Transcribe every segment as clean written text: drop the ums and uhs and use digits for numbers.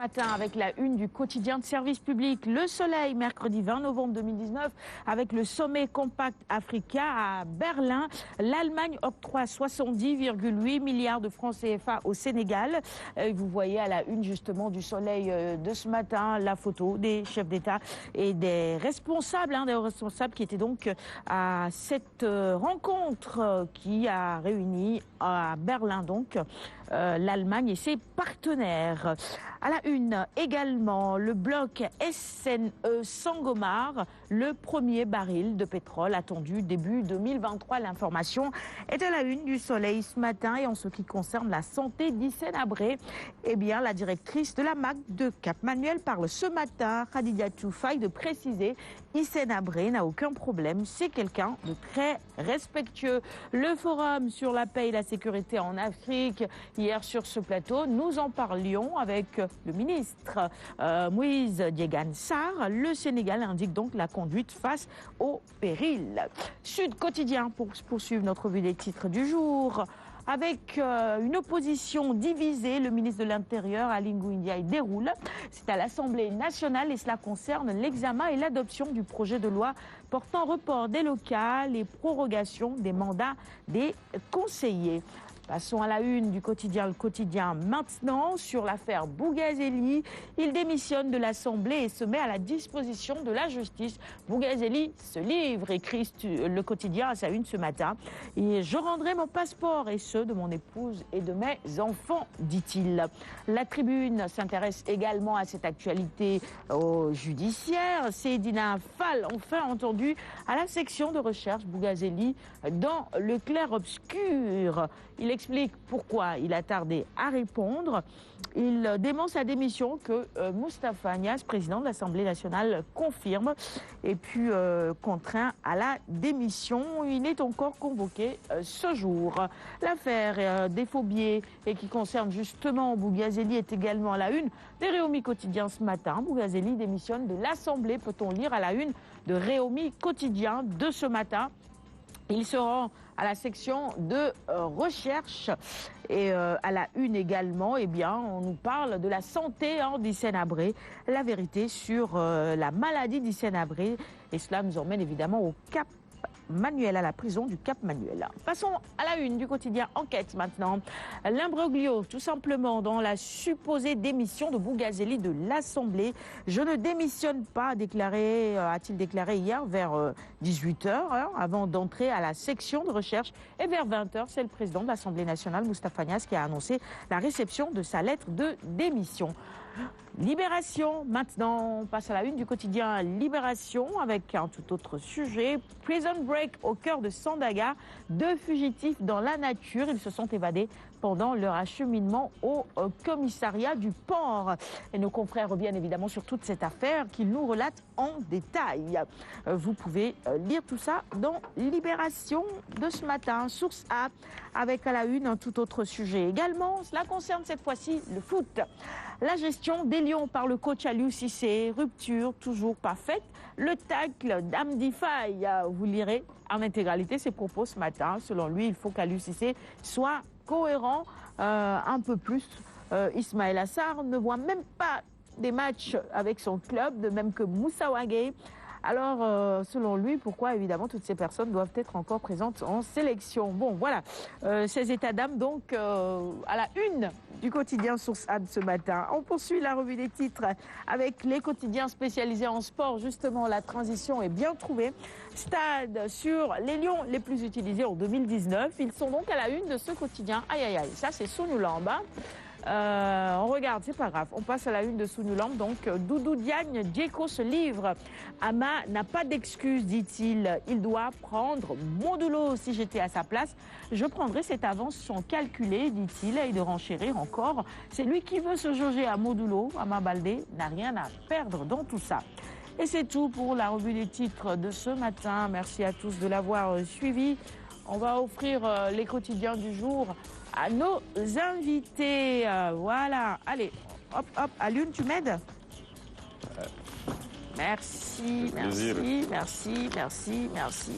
Matin avec la une du quotidien de service public Le Soleil, mercredi 20 novembre 2019, avec le sommet Compact Africa à Berlin. L'Allemagne octroie 70,8 milliards de francs CFA au Sénégal. Vous voyez à la une justement du Soleil de ce matin la photo des chefs d'État et des responsables qui étaient donc à cette rencontre qui a réuni à Berlin donc l'Allemagne et ses partenaires. À la une également, le bloc SNE Sangomar, le premier baril de pétrole attendu début 2023. L'information est à la une du Soleil ce matin. Et en ce qui concerne la santé d'Hissène Habré, eh bien, la directrice de la MAC de Cap-Manuel parle ce matin, Khadija Toufaï, de préciser Hissène Habré n'a aucun problème. C'est quelqu'un de très respectueux. Le forum sur la paix et la sécurité en Afrique, hier sur ce plateau, nous en parlions avec le ministre Moïse Diegane Sarr. Le Sénégal indique donc la conduite face au péril. Sud Quotidien pour poursuivre notre revue des titres du jour. Avec une opposition divisée, le ministre de l'Intérieur, Aly Ngouille Ndiaye, déroule. C'est à l'Assemblée nationale et cela concerne l'examen et l'adoption du projet de loi portant report des locales et prorogation des mandats des conseillers. Passons à la une du quotidien Le Quotidien maintenant sur l'affaire Bougazeli. Il démissionne de l'Assemblée et se met à la disposition de la justice. Bougazeli se livre, écrit Le Quotidien à sa une ce matin. Et je rendrai mon passeport et ceux de mon épouse et de mes enfants, dit-il. La Tribune s'intéresse également à cette actualité judiciaire. Seydina Fall, enfin entendu à la section de recherche Bougazeli dans le clair-obscur. Il explique pourquoi il a tardé à répondre. Il dément sa démission que Moustapha Niasse, président de l'Assemblée nationale, confirme et puis contraint à la démission. Il est encore convoqué ce jour. L'affaire des faux billets et qui concerne justement Bougazeli est également à la une des Réumi Quotidien ce matin. Bougazeli démissionne de l'Assemblée, peut-on lire à la une de Réumi Quotidien de ce matin. Il se rend à la section de recherche et à la une également, eh bien, on nous parle de la santé d'Hissène Habré, la vérité sur la maladie d'Hissène Habré et cela nous emmène évidemment au Cap Manuel, à la prison du Cap Manuel. Passons à la une du quotidien Enquête maintenant. L'imbroglio, tout simplement, dans la supposée démission de Bougazeli de l'Assemblée. Je ne démissionne pas, a-t-il déclaré hier vers 18h, avant d'entrer à la section de recherche. Et vers 20h, c'est le président de l'Assemblée nationale, Moustapha Niasse, qui a annoncé la réception de sa lettre de démission. Libération, maintenant, on passe à la une du quotidien Libération avec un tout autre sujet. Prison Break au cœur de Sandaga, 2 fugitifs dans la nature. Ils se sont évadés pendant leur acheminement au commissariat du port. Et nos confrères reviennent évidemment sur toute cette affaire qu'ils nous relatent en détail. Vous pouvez lire tout ça dans Libération de ce matin. Source A, avec à la une un tout autre sujet également. Cela concerne cette fois-ci le foot. La gestion des Lions par le coach Aliou Cissé, rupture toujours pas faite. Le tacle d'Amdi Faye, vous lirez en intégralité ses propos ce matin. Selon lui, il faut qu'Aliou Cissé soit cohérent un peu plus. Ismaïla Sarr ne voit même pas des matchs avec son club, de même que Moussa Wagué. Alors, selon lui, pourquoi évidemment toutes ces personnes doivent être encore présentes en sélection? Bon, voilà, ces états d'âme donc à la une du quotidien Source A de ce matin. On poursuit la revue des titres avec les quotidiens spécialisés en sport. Justement, la transition est bien trouvée. Stade sur les lions les plus utilisés en 2019. Ils sont donc à la une de ce quotidien. Aïe, aïe, aïe, ça c'est Sunoulamb. On regarde, c'est pas grave. On passe à la une de Sunoulamb. Donc, Doudou Diagne, Djeko se livre. Ama n'a pas d'excuse, dit-il. Il doit prendre Modulo. Si j'étais à sa place, je prendrais cette avance sans calculer, dit-il, et de renchérir encore. C'est lui qui veut se jauger à Modulo. Ama Baldé n'a rien à perdre dans tout ça. Et c'est tout pour la revue des titres de ce matin. Merci à tous de l'avoir suivi. On va offrir les quotidiens du jour à nos invités. Voilà. Allez, hop, hop. À l'une, tu m'aides? Merci,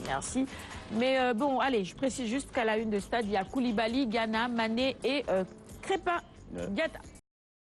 merci. Mais bon, allez, je précise juste qu'à la une de stade, il y a Koulibaly, Gana, Mané et Crépin. Diatta.